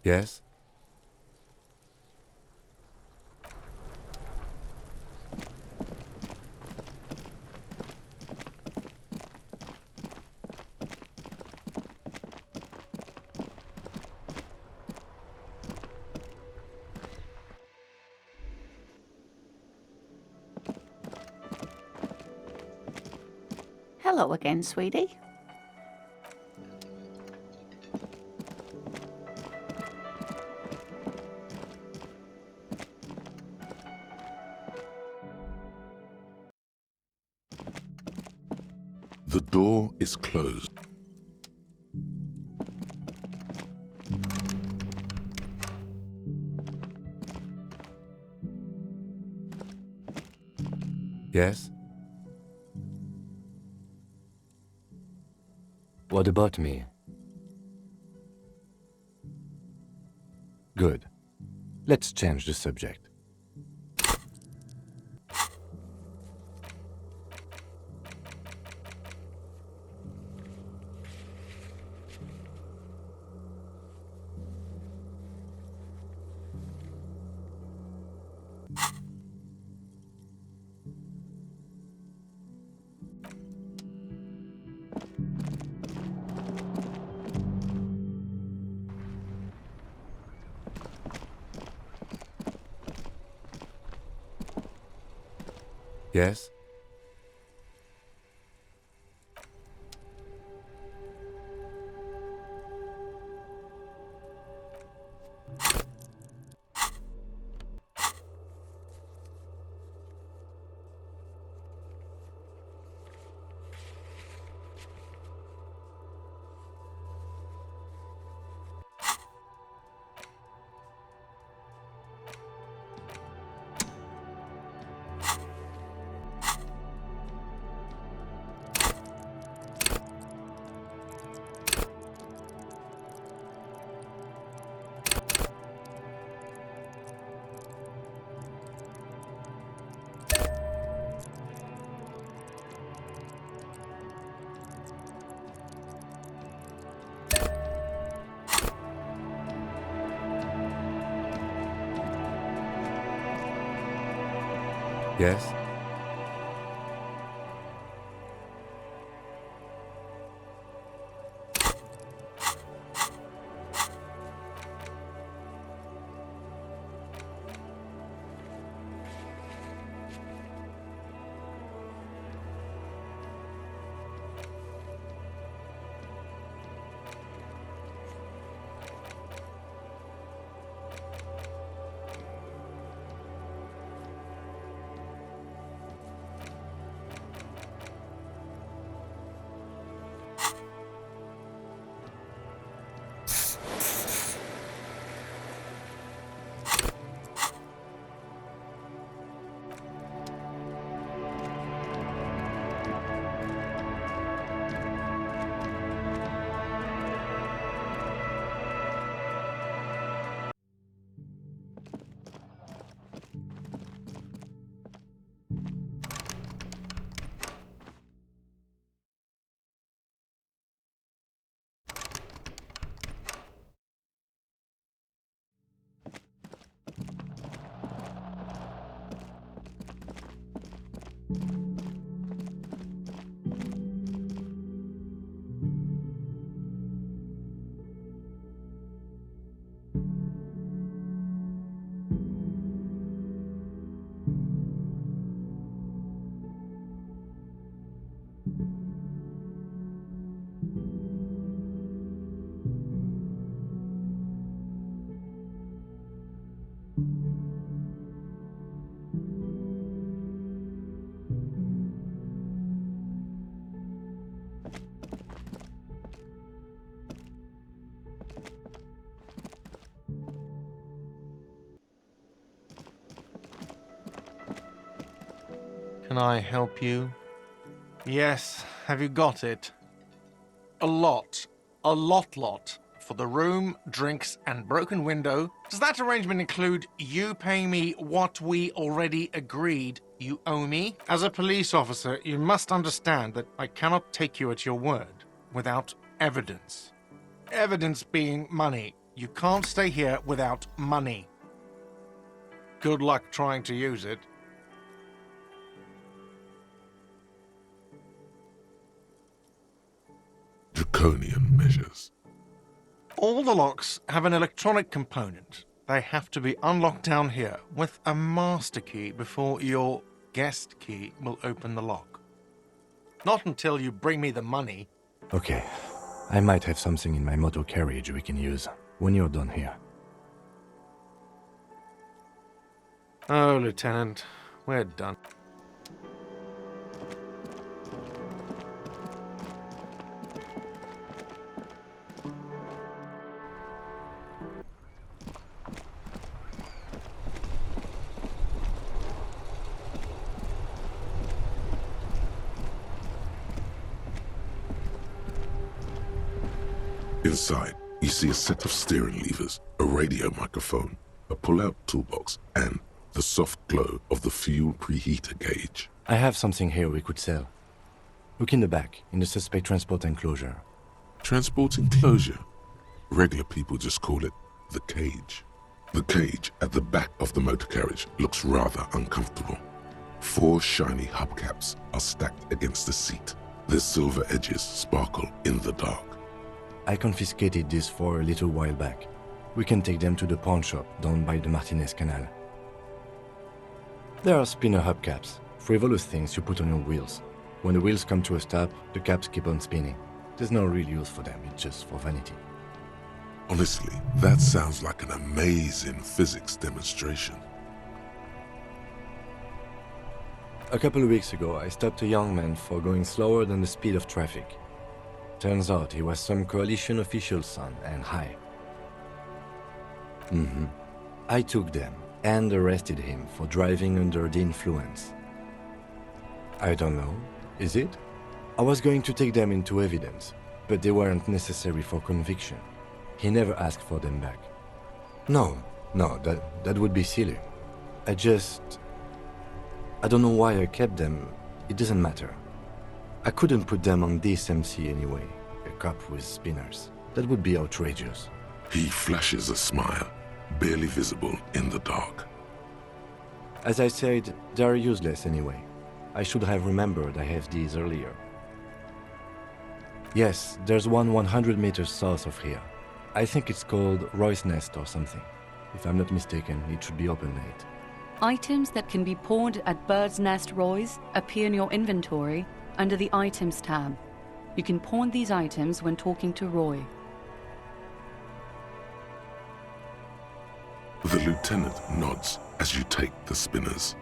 Yes? Hello again, sweetie. The door is closed. Yes? What about me? Good. Let's change the subject. Yes? Yes? Can I help you? Yes, have you got it? A lot. A lot. For the room, drinks, and broken window. Does that arrangement include you paying me what we already agreed you owe me? As a police officer, you must understand that I cannot take you at your word without evidence. Evidence being money. You can't stay here without money. Good luck trying to use it. Draconian measures. All the locks have an electronic component. They have to be unlocked down here with a master key before your guest key will open the lock. Not until you bring me the money. Okay. I might have something in my motor carriage we can use when you're done here. Oh, Lieutenant, we're done. Inside, you see a set of steering levers, a radio microphone, a pull-out toolbox, and the soft glow of the fuel preheater gauge. I have something here we could sell. Look in the back, in the suspect transport enclosure. Transport enclosure. Regular people just call it the cage. The cage at the back of the motor carriage looks rather uncomfortable. 4 shiny hubcaps are stacked against the seat. Their silver edges sparkle in the dark. I confiscated these 4 a little while back. We can take them to the pawn shop down by the Martinez Canal. There are spinner hubcaps, frivolous things you put on your wheels. When the wheels come to a stop, the caps keep on spinning. There's no real use for them, it's just for vanity. Honestly, that sounds like an amazing physics demonstration. A couple of weeks ago, I stopped a young man for going slower than the speed of traffic. Turns out he was some coalition official's son and high. I took them and arrested him for driving under the influence. I don't know, is it? I was going to take them into evidence, but they weren't necessary for conviction. He never asked for them back. No, that would be silly. I don't know why I kept them. It doesn't matter. I couldn't put them on this MC anyway, a cop with spinners. That would be outrageous. He flashes a smile, barely visible in the dark. As I said, they're useless anyway. I should have remembered I have these earlier. Yes, there's one 100 meters south of here. I think it's called Roy's Nest or something. If I'm not mistaken, it should be open late. Items that can be pawned at Bird's Nest Roy's appear in your inventory under the Items tab. You can pawn these items when talking to Roy. The lieutenant nods as you take the spinners.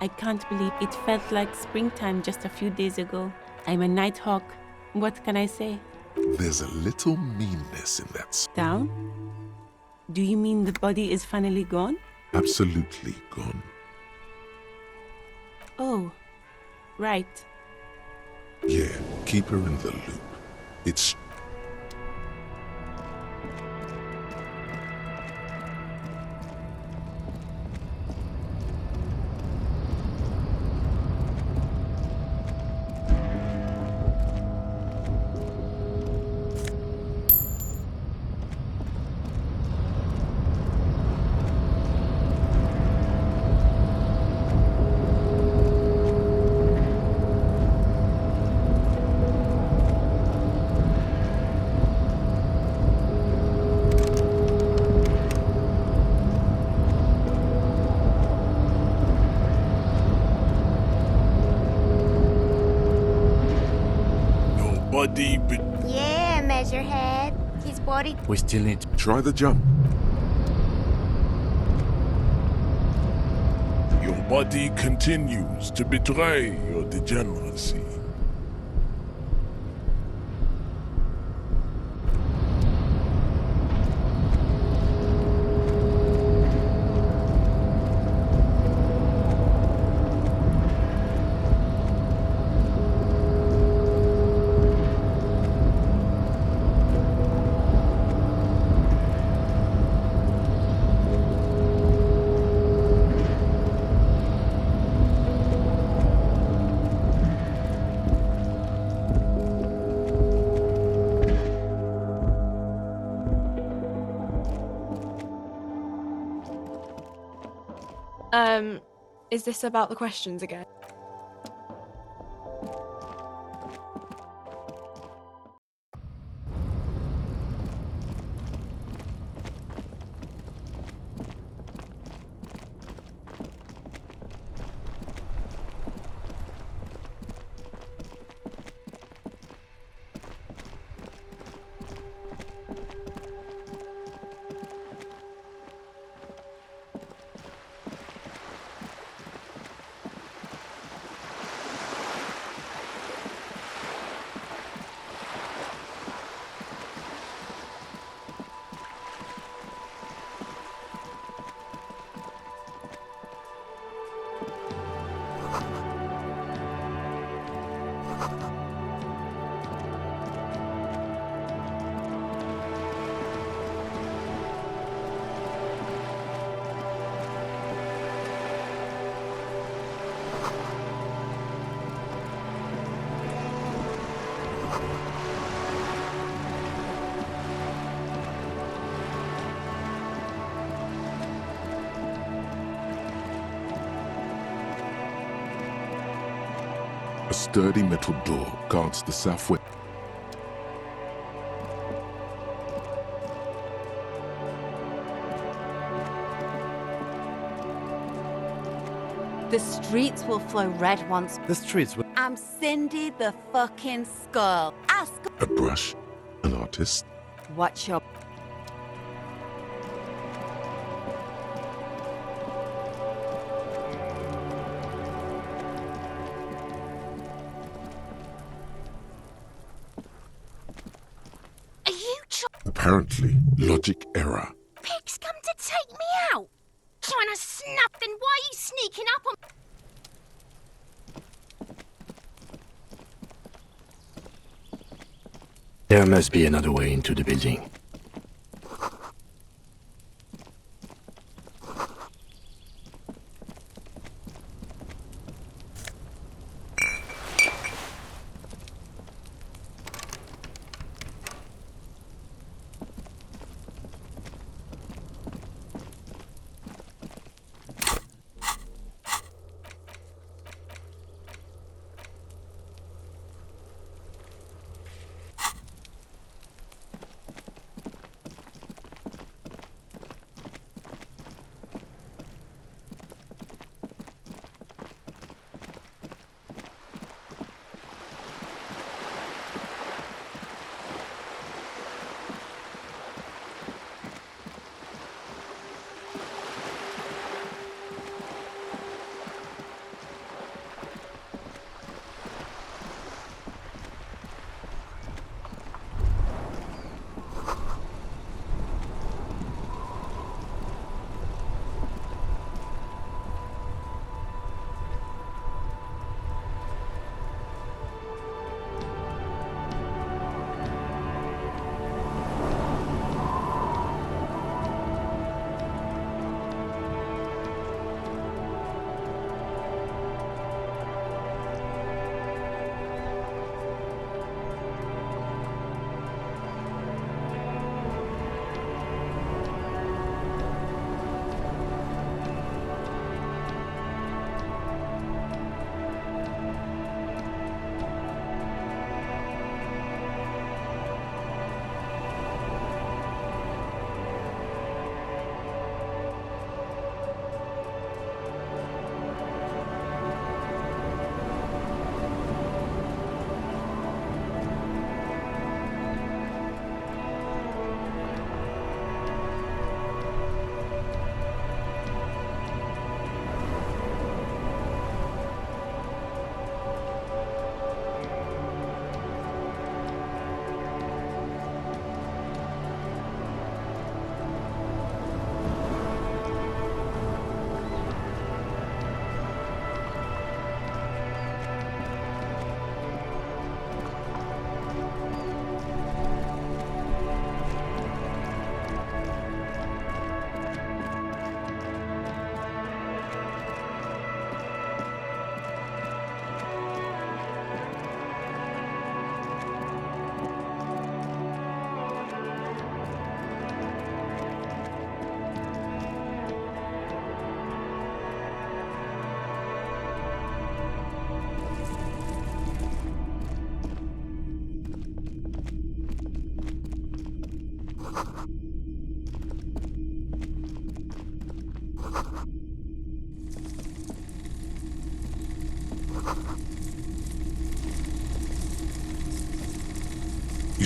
I can't believe it felt like springtime just a few days ago. I'm a nighthawk. What can I say? There's a little meanness in that. Down? Do you mean the body is finally gone? Absolutely gone. Oh, right. Yeah, keep her in the loop. It's... Nobody but... Yeah, Measurehead. His body... We still need to... Try the jump. Your body continues to betray your degeneracy. Is this about the questions again? A sturdy metal door guards the southwest. The streets will flow red once. The streets will... I'm Cindy the fucking Skull. Ask A brush, an artist. what's your... Are you Apparently, logic error. pigs come to take me out? Trying to snuff, then why are you sneaking up on... There must be another way into the building.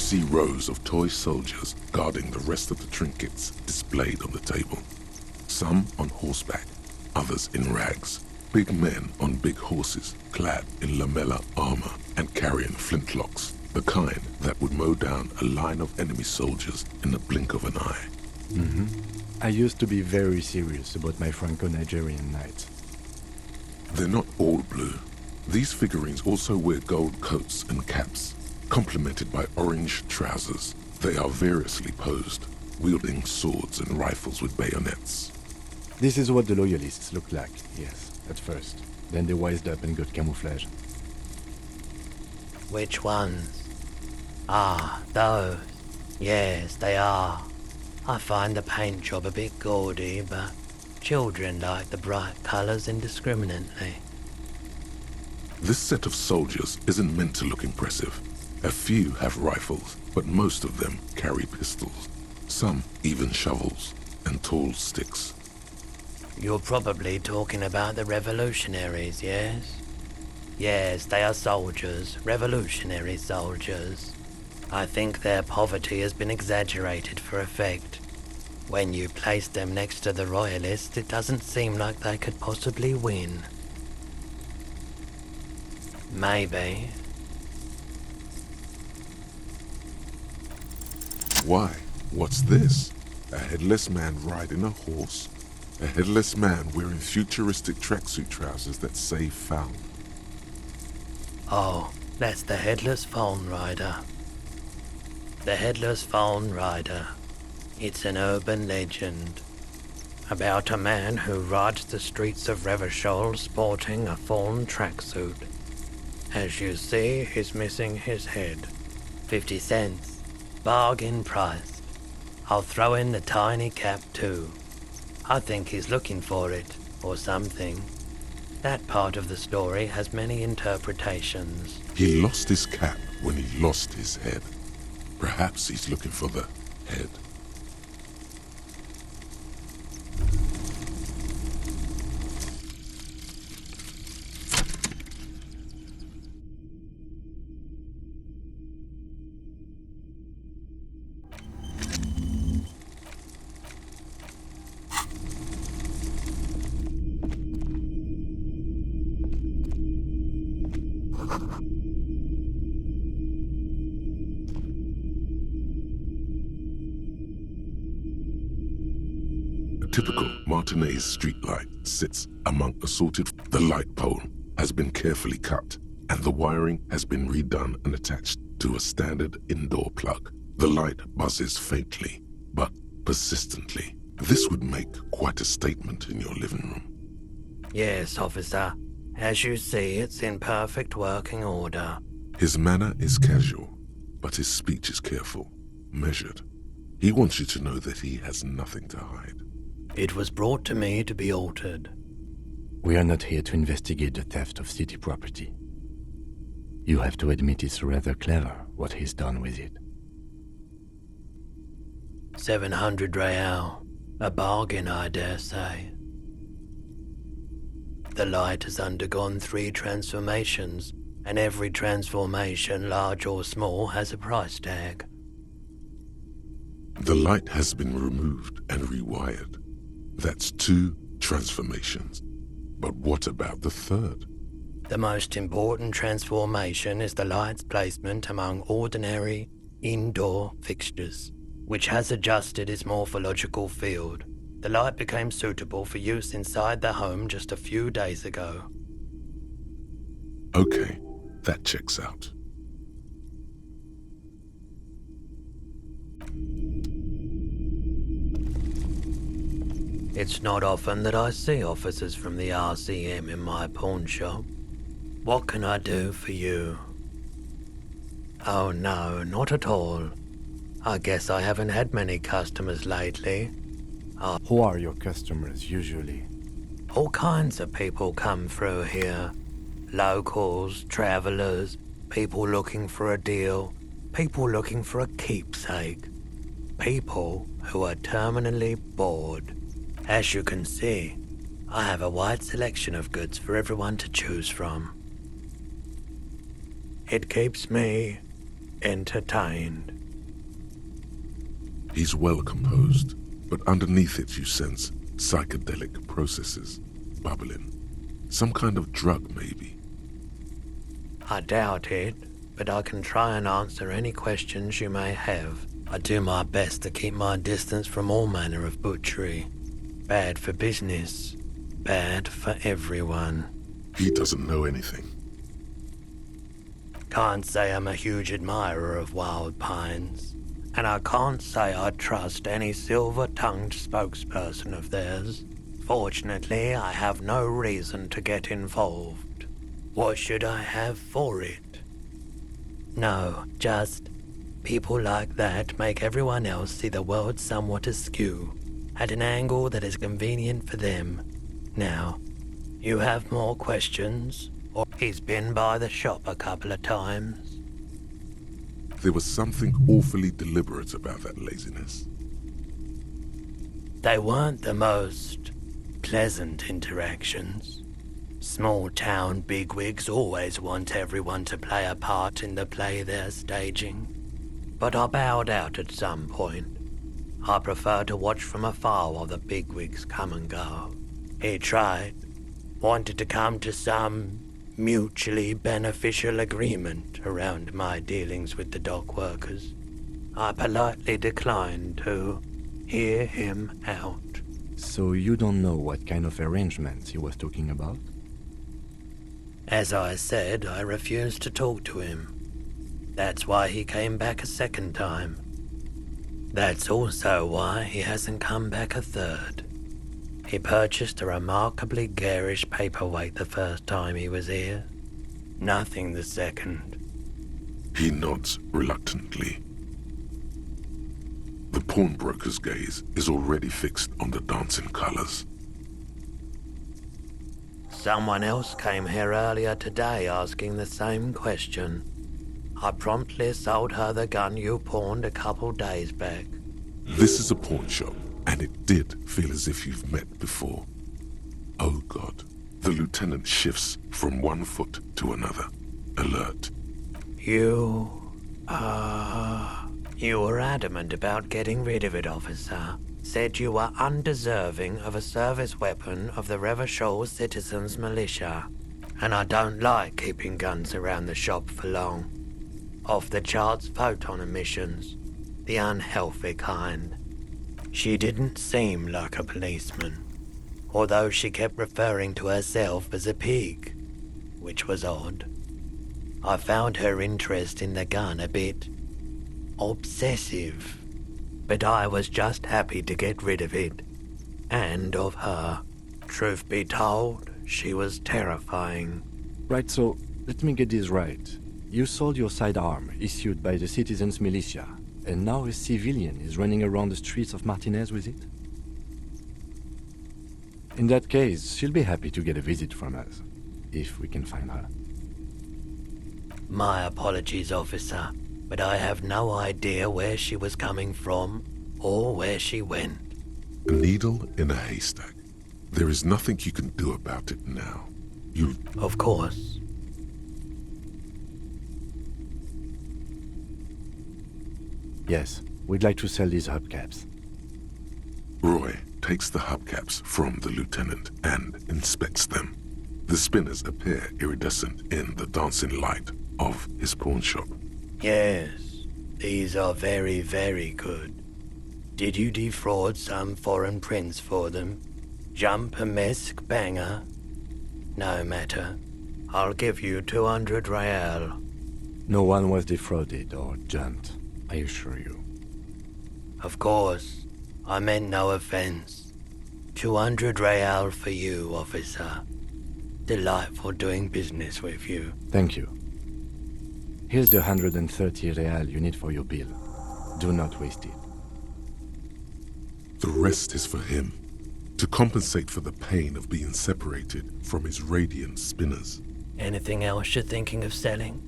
see rows of toy soldiers guarding the rest of the trinkets displayed on the table. Some on horseback, others in rags. Big men on big horses, clad in lamella armor and carrying flintlocks, the kind that would mow down a line of enemy soldiers in the blink of an eye. I used to be very serious about my Franco-Nigerian knights. They're not all blue. These figurines also wear gold coats and caps, complemented by orange trousers. They are variously posed, wielding swords and rifles with bayonets. This is what the loyalists looked like, yes, at first. Then they wised up and got camouflage. Which ones? Ah, those. Yes, they are. I find the paint job a bit gaudy, but children like the bright colours indiscriminately. This set of soldiers isn't meant to look impressive. A few have rifles, but most of them carry pistols. Some even shovels and tall sticks. You're probably talking about the revolutionaries, yes? Yes, they are soldiers, revolutionary soldiers. I think their poverty has been exaggerated for effect. When you place them next to the royalists, it doesn't seem like they could possibly win. Maybe. Why? What's this? A headless man riding a horse? A headless man wearing futuristic tracksuit trousers that say found. Oh, that's the Headless Phone Rider. The Headless Phone Rider. It's an urban legend about a man who rides the streets of Revachol sporting a fawn tracksuit. As you see, he's missing his head. 50 cents. Bargain price. I'll throw in the tiny cap too. I think he's looking for it, or something. That part of the story has many interpretations. He lost his cap when he lost his head. Perhaps he's looking for the head. Typical Martinez streetlight sits among assorted. The light pole has been carefully cut, and the wiring has been redone and attached to a standard indoor plug. The light buzzes faintly, but persistently. This would make quite a statement in your living room. Yes, officer. As you see, it's in perfect working order. His manner is casual, but his speech is careful, measured. He wants you to know that he has nothing to hide. It was brought to me to be altered. We are not here to investigate the theft of city property. You have to admit it's rather clever what he's done with it. 700 real. A bargain, I dare say. The light has undergone 3 transformations, and every transformation, large or small, has a price tag. The light has been removed and rewired. That's 2 transformations. But what about the third? The most important transformation is the light's placement among ordinary indoor fixtures, which has adjusted its morphological field. The light became suitable for use inside the home just a few days ago. Okay, that checks out. It's not often that I see officers from the RCM in my pawn shop. What can I do for you? Oh no, not at all. I guess I haven't had many customers lately. Who are your customers usually? All kinds of people come through here. Locals, travelers, people looking for a deal, people looking for a keepsake. People who are terminally bored. As you can see, I have a wide selection of goods for everyone to choose from. It keeps me entertained. He's well composed, but underneath it you sense psychedelic processes bubbling. Some kind of drug, maybe. I doubt it, but I can try and answer any questions you may have. I do my best to keep my distance from all manner of butchery. Bad for business, bad for everyone. He doesn't know anything. Can't say I'm a huge admirer of wild pines, and I can't say I trust any silver-tongued spokesperson of theirs. Fortunately, I have no reason to get involved. What should I have for it? No, just people like that make everyone else see the world somewhat askew, at an angle that is convenient for them. Now, you have more questions? Or he's been by the shop a couple of times. There was something awfully deliberate about that laziness. They weren't the most pleasant interactions. Small town bigwigs always want everyone to play a part in the play they're staging. But I bowed out at some point. I prefer to watch from afar while the bigwigs come and go. He tried, wanted to come to some mutually beneficial agreement around my dealings with the dock workers. I politely declined to hear him out. So you don't know what kind of arrangements he was talking about? As I said, I refused to talk to him. That's why he came back a second time. That's also why he hasn't come back a third. He purchased a remarkably garish paperweight the first time he was here. Nothing the second. He nods reluctantly. The pawnbroker's gaze is already fixed on the dancing colors. Someone else came here earlier today asking the same question. I promptly sold her the gun you pawned a couple days back. This is a pawn shop, and it did feel as if you've met before. Oh God. The lieutenant shifts from one foot to another, alert. You were adamant about getting rid of it, officer. Said you were undeserving of a service weapon of the Revachol Citizens Militia. And I don't like keeping guns around the shop for long. Off-the-charts photon emissions. The unhealthy kind. She didn't seem like a policeman, although she kept referring to herself as a pig, which was odd. I found her interest in the gun a bit obsessive, but I was just happy to get rid of it, and of her. Truth be told, she was terrifying. Right, so let me get this right. You sold your sidearm, issued by the Citizens Militia, and now a civilian is running around the streets of Martinez with it? In that case, she'll be happy to get a visit from us, if we can find her. My apologies, officer, but I have no idea where she was coming from or where she went. A needle in a haystack. There is nothing you can do about it now. Of course. Yes, we'd like to sell these hubcaps. Roy takes the hubcaps from the lieutenant and inspects them. The spinners appear iridescent in the dancing light of his pawn shop. Yes, these are very, very good. Did you defraud some foreign prince for them? Jump-a-mesque banger? No matter. I'll give you 200 real. No one was defrauded or jumped, I assure you. Of course. I meant no offense. 200 real for you, officer. Delightful doing business with you. Thank you. Here's the 130 real you need for your bill. Do not waste it. The rest is for him, to compensate for the pain of being separated from his radiant spinners. Anything else you're thinking of selling?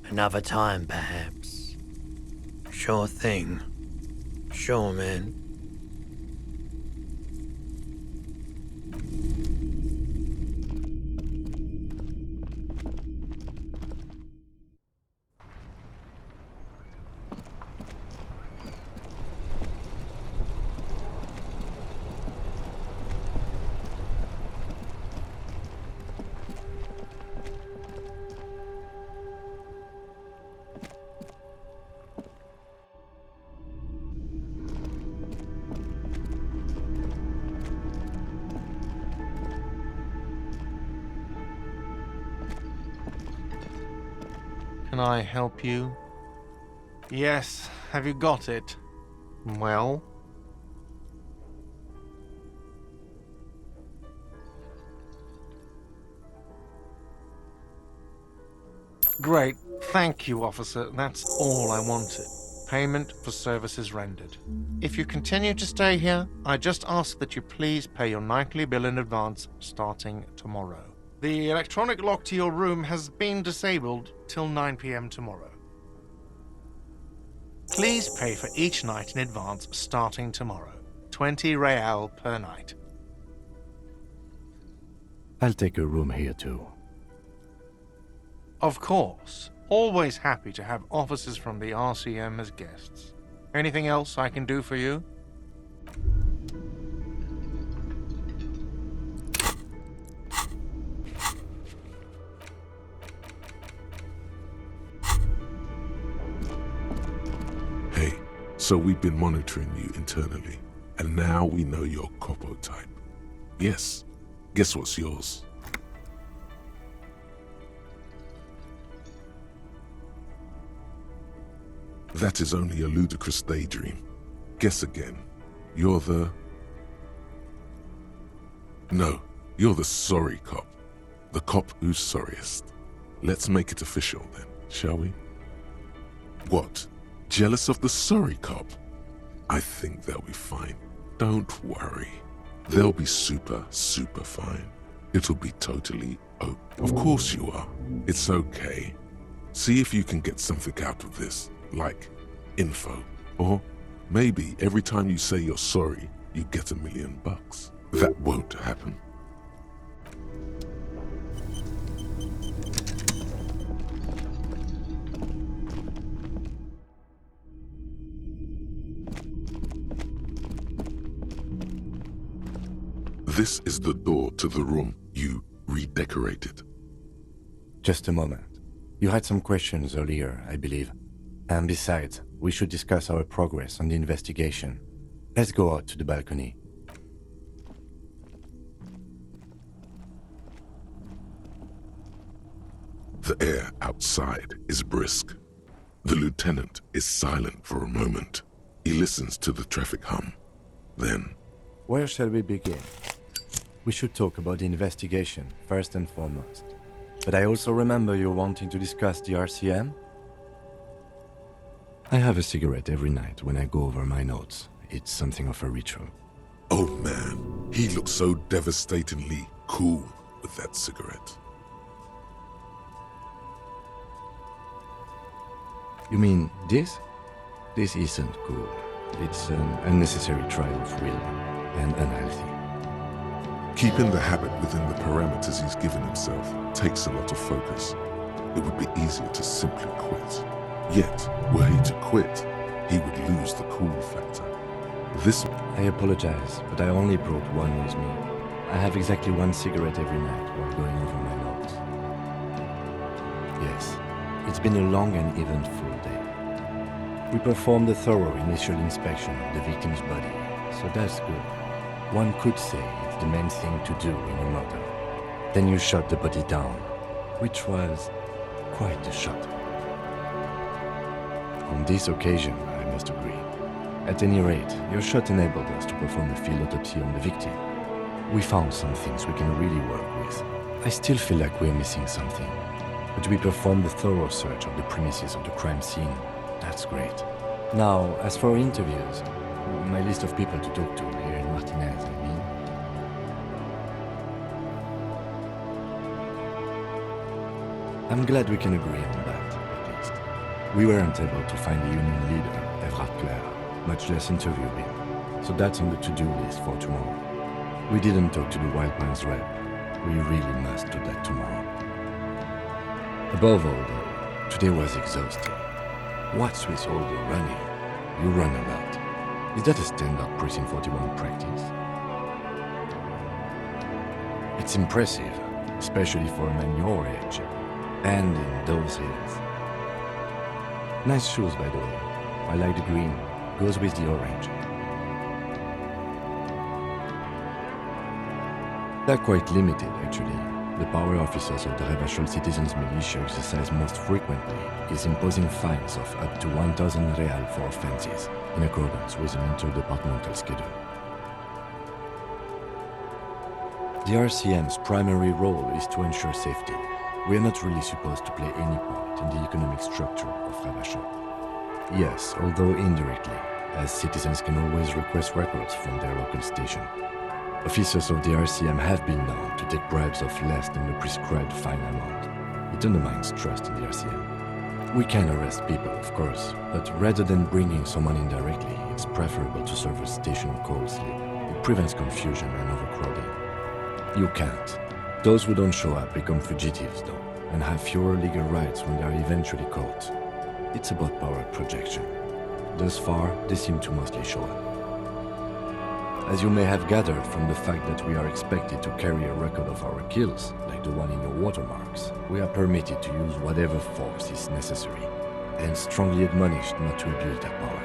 Another time, perhaps. Sure thing. Sure, man. Can I help you? Yes. Have you got it? Well? Great. Thank you, officer. That's all I wanted. Payment for services rendered. If you continue to stay here, I just ask that you please pay your nightly bill in advance starting tomorrow. The electronic lock to your room has been disabled till 9 p.m. tomorrow. Please pay for each night in advance starting tomorrow. 20 real per night. I'll take a room here too. Of course. Always happy to have officers from the RCM as guests. Anything else I can do for you? Hey, so we've been monitoring you internally, and now we know your Copo type. Yes, guess what's yours? That is only a ludicrous daydream. Guess again. You're the... No, you're the sorry cop. The cop who's sorriest. Let's make it official then, shall we? What? Jealous of the sorry cop? I think they'll be fine. Don't worry. They'll be super fine. It'll be totally Of course you are. It's okay. See if you can get something out of this. Like info, or maybe every time you say you're sorry, you get $1 million. That won't happen. This is the door to the room you redecorated. Just a moment. You had some questions earlier, I believe. And besides, we should discuss our progress on the investigation. Let's go out to the balcony. The air outside is brisk. The lieutenant is silent for a moment. He listens to the traffic hum. Then... Where shall we begin? We should talk about the investigation, first and foremost. But I also remember you wanting to discuss the RCM? I have a cigarette every night when I go over my notes. It's something of a ritual. Oh man, he looks so devastatingly cool with that cigarette. You mean this? This isn't cool. It's an unnecessary trial of will and unhealthy. Keeping the habit within the parameters he's given himself takes a lot of focus. It would be easier to simply quit. Yet, were he to quit, he would lose the cool factor. This... I apologize, but I only brought one with me. I have exactly one cigarette every night while going over my notes. Yes, it's been a long and eventful day. We performed a thorough initial inspection of the victim's body, so that's good. One could say it's the main thing to do in a murder. Then you shot the body down, which was quite a shot. On this occasion, I must agree. At any rate, your shot enabled us to perform a field autopsy on the victim. We found some things we can really work with. I still feel like we're missing something. But we performed a thorough search of the premises of the crime scene. That's great. Now, as for interviews, my list of people to talk to here in Martinez, I mean. I'm glad we can agree on that, at least. We weren't able to find the union leader, Everard Clare, much less interview him. So that's on the to-do list for tomorrow. We didn't talk to the Wild Man's rep. We really must do that tomorrow. Above all, though, today was exhausting. What's with all the running? You run a lot. Is that a standard Precinct 41 practice? It's impressive, especially for a man your age, and in those hills. Nice shoes, by the way. I like the green. Goes with the orange. They're quite limited, actually. the power officers of the Revachol Citizens Militia exercise most frequently is imposing fines of up to 1,000 real for offenses, in accordance with an interdepartmental schedule. The RCM's primary role is to ensure safety. We are not really supposed to play any part in the economic structure of Revachol. Yes, although indirectly, as citizens can always request records from their local station. Officers of the RCM have been known to take bribes of less than the prescribed fine amount. It undermines trust in the RCM. We can arrest people, of course, but rather than bringing someone in directly, it's preferable to serve a station call slip. It prevents confusion and overcrowding. You can't. Those who don't show up become fugitives, though, and have fewer legal rights when they are eventually caught. It's about power projection. Thus far, they seem to mostly show up. As you may have gathered from the fact that we are expected to carry a record of our kills, like the one in your watermarks, we are permitted to use whatever force is necessary, and strongly admonished not to abuse that power.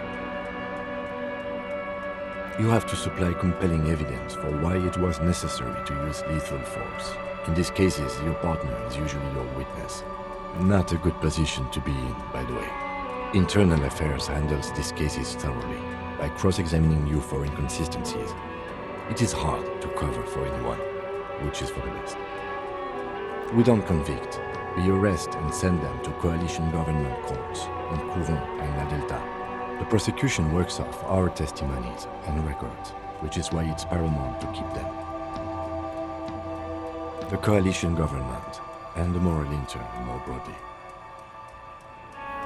You have to supply compelling evidence for why it was necessary to use lethal force. In these cases, your partner is usually your witness. Not a good position to be in, by the way. Internal Affairs handles these cases thoroughly, by cross-examining you for inconsistencies. It is hard to cover for anyone, which is for the best. We don't convict. We arrest and send them to coalition government courts in Couvent and La Delta. The prosecution works off our testimonies and records, which is why it's paramount to keep them. The coalition government and the moral intern more broadly.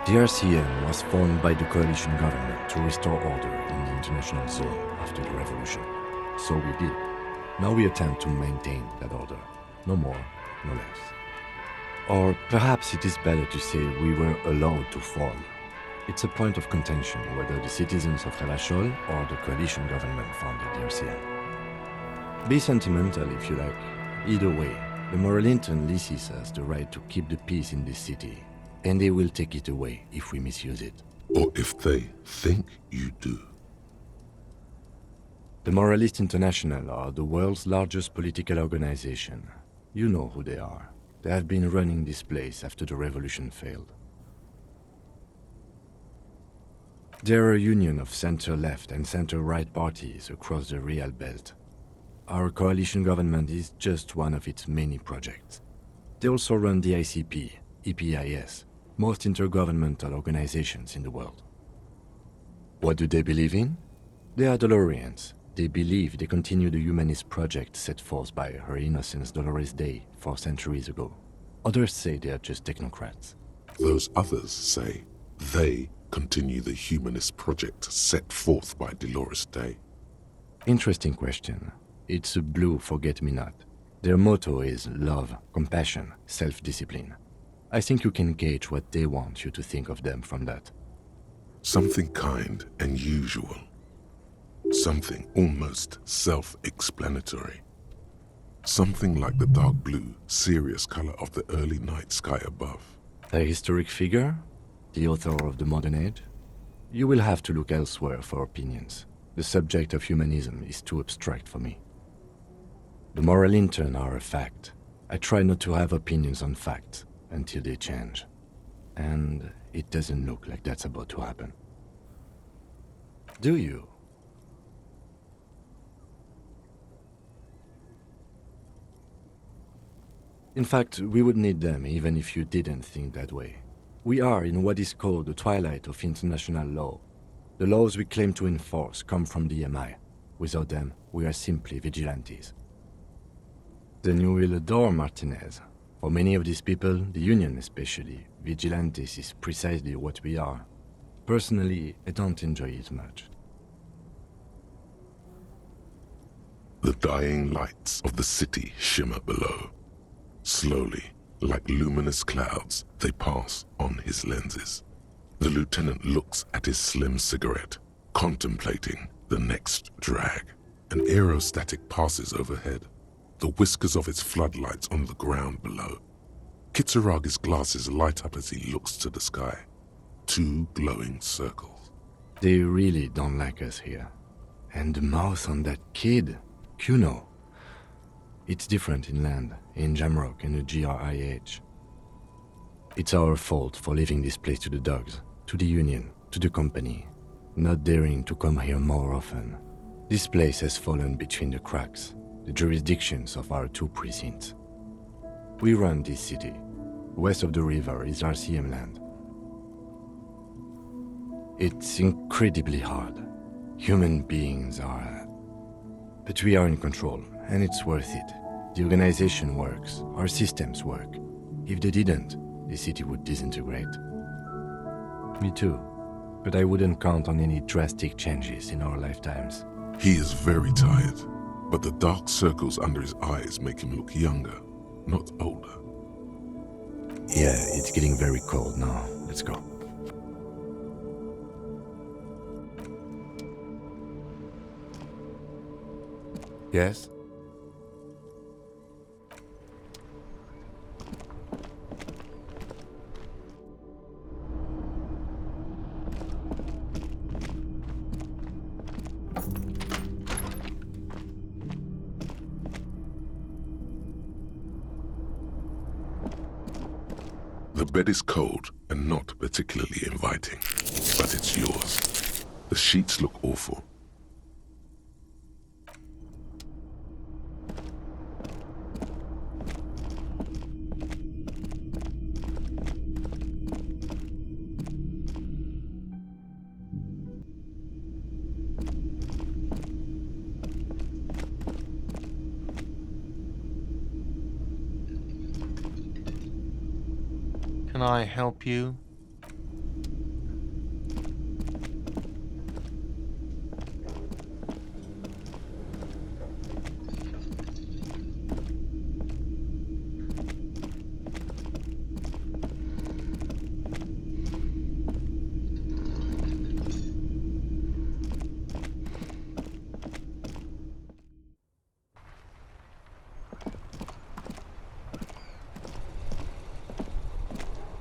The RCM was formed by the coalition government to restore order in the international zone after the revolution. So we did. Now we attempt to maintain that order. No more, no less. Or perhaps it is better to say we were allowed to form. It's a point of contention whether the citizens of Revachol or the coalition government founded the RCM. Be sentimental if you like. Either way, the moral intern leases us the right to keep the peace in this city, and they will take it away if we misuse it. Or if they think you do. The Moralist International are the world's largest political organization. You know who they are. They have been running this place after the revolution failed. They're a union of center-left and center-right parties across the Real Belt. Our coalition government is just one of its many projects. They also run the ICP, EPIS, most intergovernmental organizations in the world. What do they believe in? They are Dolorians. They believe they continue the humanist project set forth by Her Innocence Dolores Day 4 centuries ago. Others say they are just technocrats. Those others say they continue the humanist project set forth by Dolores Day. Interesting question. It's a blue forget-me-not. Their motto is love, compassion, self-discipline. I think you can gauge what they want you to think of them from that. Something kind and usual. Something almost self-explanatory. Something like the dark blue, serious color of the early night sky above. A historic figure? The author of the modern age? You will have to look elsewhere for opinions. The subject of humanism is too abstract for me. The moral intern are a fact. I try not to have opinions on facts until they change. And it doesn't look like that's about to happen. Do you? In fact, we would need them even if you didn't think that way. We are in what is called the twilight of international law. The laws we claim to enforce come from the MI. Without them, we are simply vigilantes. Then you will adore Martinez. For many of these people, the Union especially, vigilantes is precisely what we are. Personally, I don't enjoy it much. The dying lights of the city shimmer below. Slowly, like luminous clouds, they pass on his lenses. The lieutenant looks at his slim cigarette, contemplating the next drag. An aerostatic passes overhead, the whiskers of its floodlights on the ground below. Kitsuragi's glasses light up as he looks to the sky. 2 glowing circles. They really don't like us here. And the mouth on that kid, Kuno. It's different inland, in Jamrock and the GRIH. It's our fault for leaving this place to the dogs, to the Union, to the company, not daring to come here more often. This place has fallen between the cracks, the jurisdictions of our two precincts. We run this city. West of the river is RCM land. It's incredibly hard. Human beings are... But we are in control, and it's worth it. The organization works, our systems work. If they didn't, the city would disintegrate. Me too. But I wouldn't count on any drastic changes in our lifetimes. He is very tired, but the dark circles under his eyes make him look younger, not older. Yeah, it's getting very cold now. Let's go. Yes? The bed is cold and not particularly inviting, but it's yours. The sheets look awful. Can I help you?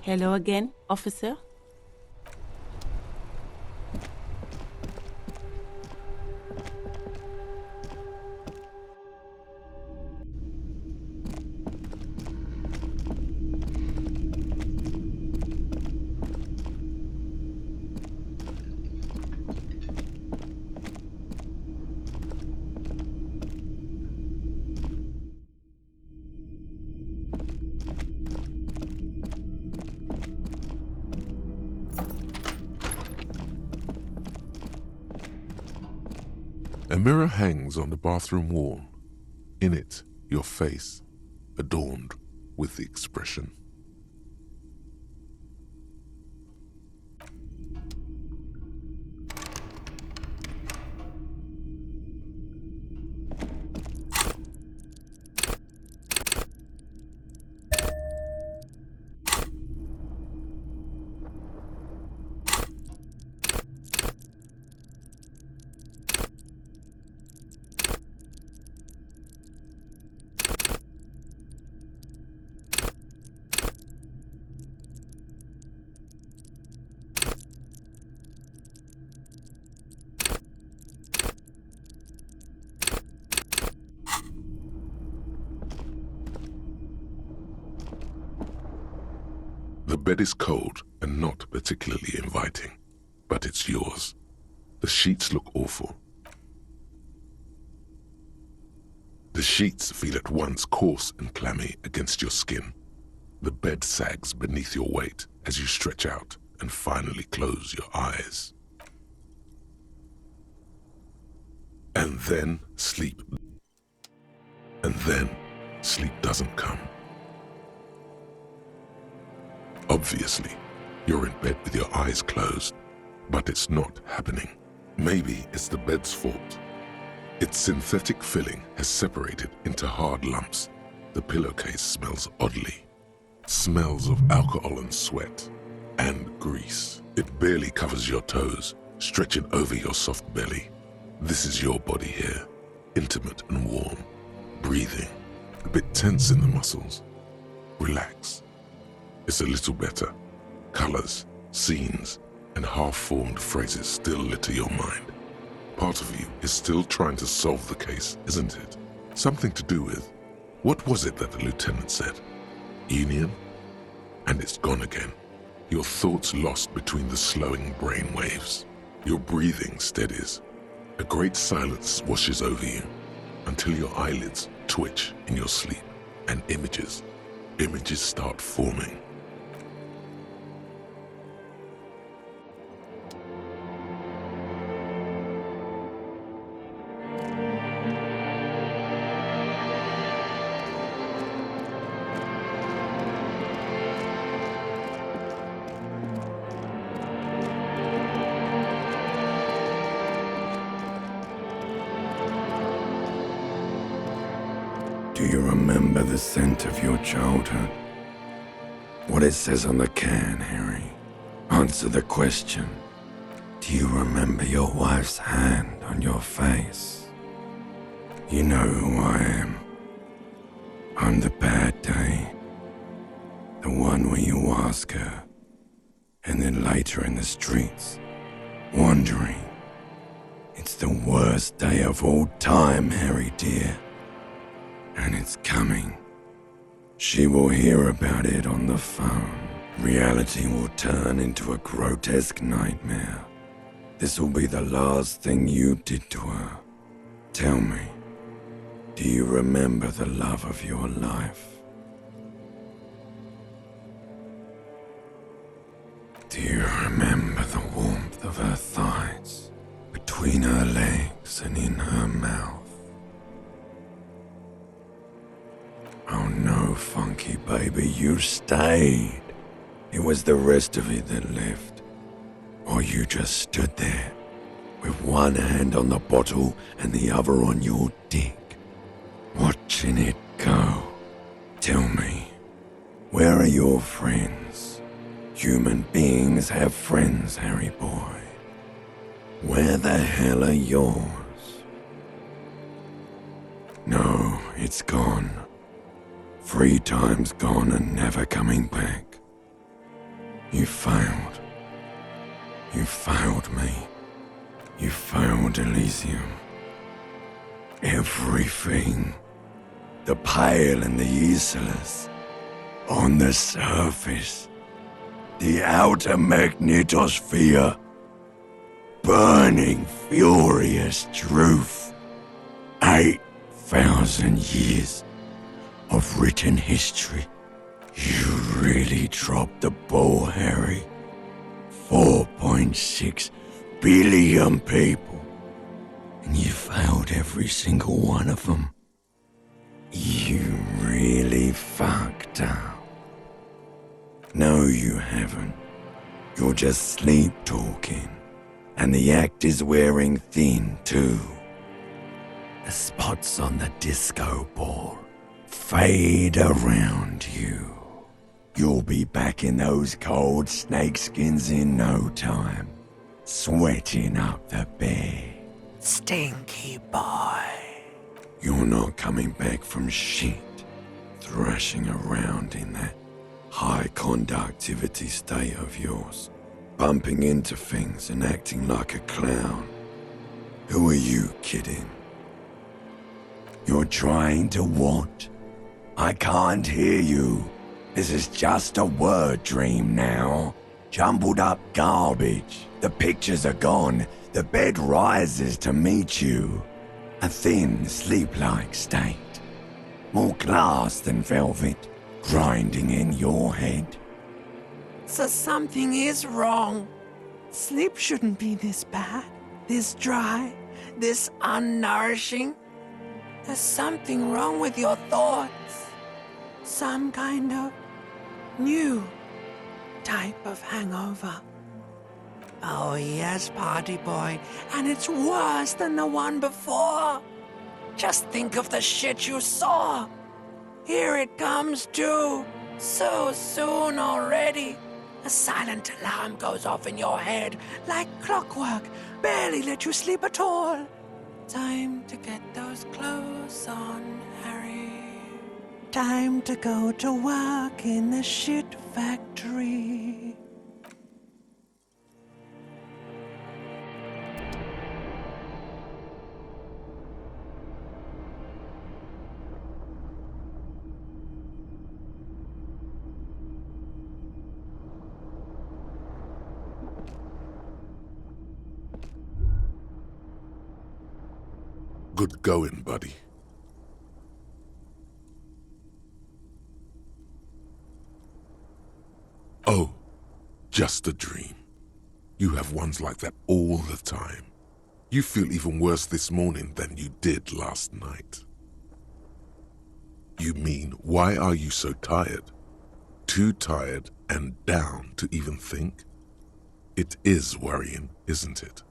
Hello again, officer. A mirror hangs on the bathroom wall. In it, your face, adorned with the expression. The bed is cold and not particularly inviting, but it's yours. The sheets look awful. The sheets feel at once coarse and clammy against your skin. The bed sags beneath your weight as you stretch out and finally close your eyes. And then sleep. And then sleep doesn't come. Obviously, you're in bed with your eyes closed, but it's not happening. Maybe it's the bed's fault. Its synthetic filling has separated into hard lumps. The pillowcase smells oddly. Smells of alcohol and sweat and grease. It barely covers your toes, stretching over your soft belly. This is your body here, intimate and warm, breathing, a bit tense in the muscles. Relax. It's a little better. Colors, scenes, and half-formed phrases still litter your mind. Part of you is still trying to solve the case, isn't it? Something to do with What was it that the lieutenant said? Elysium? And it's gone again. Your thoughts lost between the slowing brain waves. Your breathing steadies. A great silence washes over you until your eyelids twitch in your sleep and images start forming. Do you remember the scent of your childhood? What it says on the can, Harry? Answer the question. Do you remember your wife's hand on your face? You know who I am. I'm the bad day. The one where you ask her, and then later in the streets, wandering. It's the worst day of all time, Harry dear. And it's coming. She will hear about it on the phone. Reality will turn into a grotesque nightmare. This will be the last thing you did to her. Tell me, do you remember the love of your life? Do you remember the warmth of her thighs, between her legs and in her mouth? Oh no, funky baby, you stayed. It was the rest of it that left. Or you just stood there, with one hand on the bottle and the other on your dick, watching it go. Tell me, where are your friends? Human beings have friends, Harry boy. Where the hell are yours? No, it's gone. 3 times gone and never coming back. You failed. You failed me. You failed Elysium. Everything. The pale and the useless. On the surface. The outer magnetosphere. Burning, furious truth. 8,000 years of written history. You really dropped the ball, Harry. 4.6 billion people. And you failed every single one of them. You really fucked up. No, you haven't. You're just sleep talking. And the act is wearing thin, too. The spots on the disco ball fade around you. You'll be back in those cold snakeskins in no time, sweating up the bed. Stinky boy. You're not coming back from shit, thrashing around in that high conductivity state of yours, bumping into things and acting like a clown. Who are you kidding? You're trying to what? I can't hear you. This is just a word dream now. Jumbled up garbage. The pictures are gone. The bed rises to meet you. A thin, sleep-like state. More glass than velvet, grinding in your head. So something is wrong. Sleep shouldn't be this bad, this dry, this unnourishing. There's something wrong with your thoughts. Some kind of new type of hangover. Oh yes, party boy, and it's worse than the one before. Just think of the shit you saw. Here it comes too, so soon already. A silent alarm goes off in your head like clockwork, barely let you sleep at all. Time to get those clothes on, Harry. Time to go to work in the shit factory. Good going, buddy. Oh, just a dream. You have ones like that all the time. You feel even worse this morning than you did last night. You mean, why are you so tired? Too tired and down to even think? It is worrying, isn't it?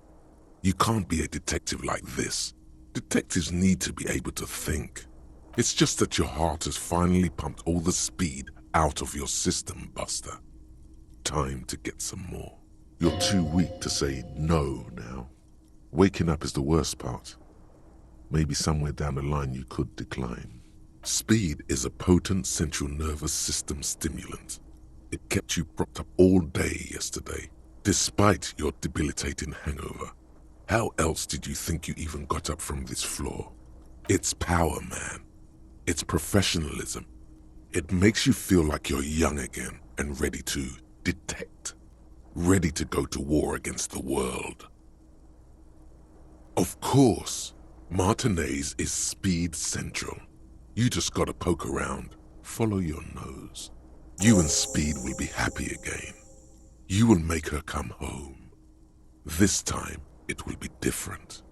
You can't be a detective like this. Detectives need to be able to think. It's just that your heart has finally pumped all the speed out of your system, Buster. Time to get some more. You're too weak to say no now. Waking up is the worst part. Maybe somewhere down the line you could decline. Speed is a potent central nervous system stimulant. It kept you propped up all day yesterday, despite your debilitating hangover. How else did you think you even got up from this floor? It's power, man. It's professionalism. It makes you feel like you're young again and ready to detect. Ready to go to war against the world. Of course, Martinez is speed central. You just gotta poke around, follow your nose. You and Speed will be happy again. You will make her come home. This time, it will be different.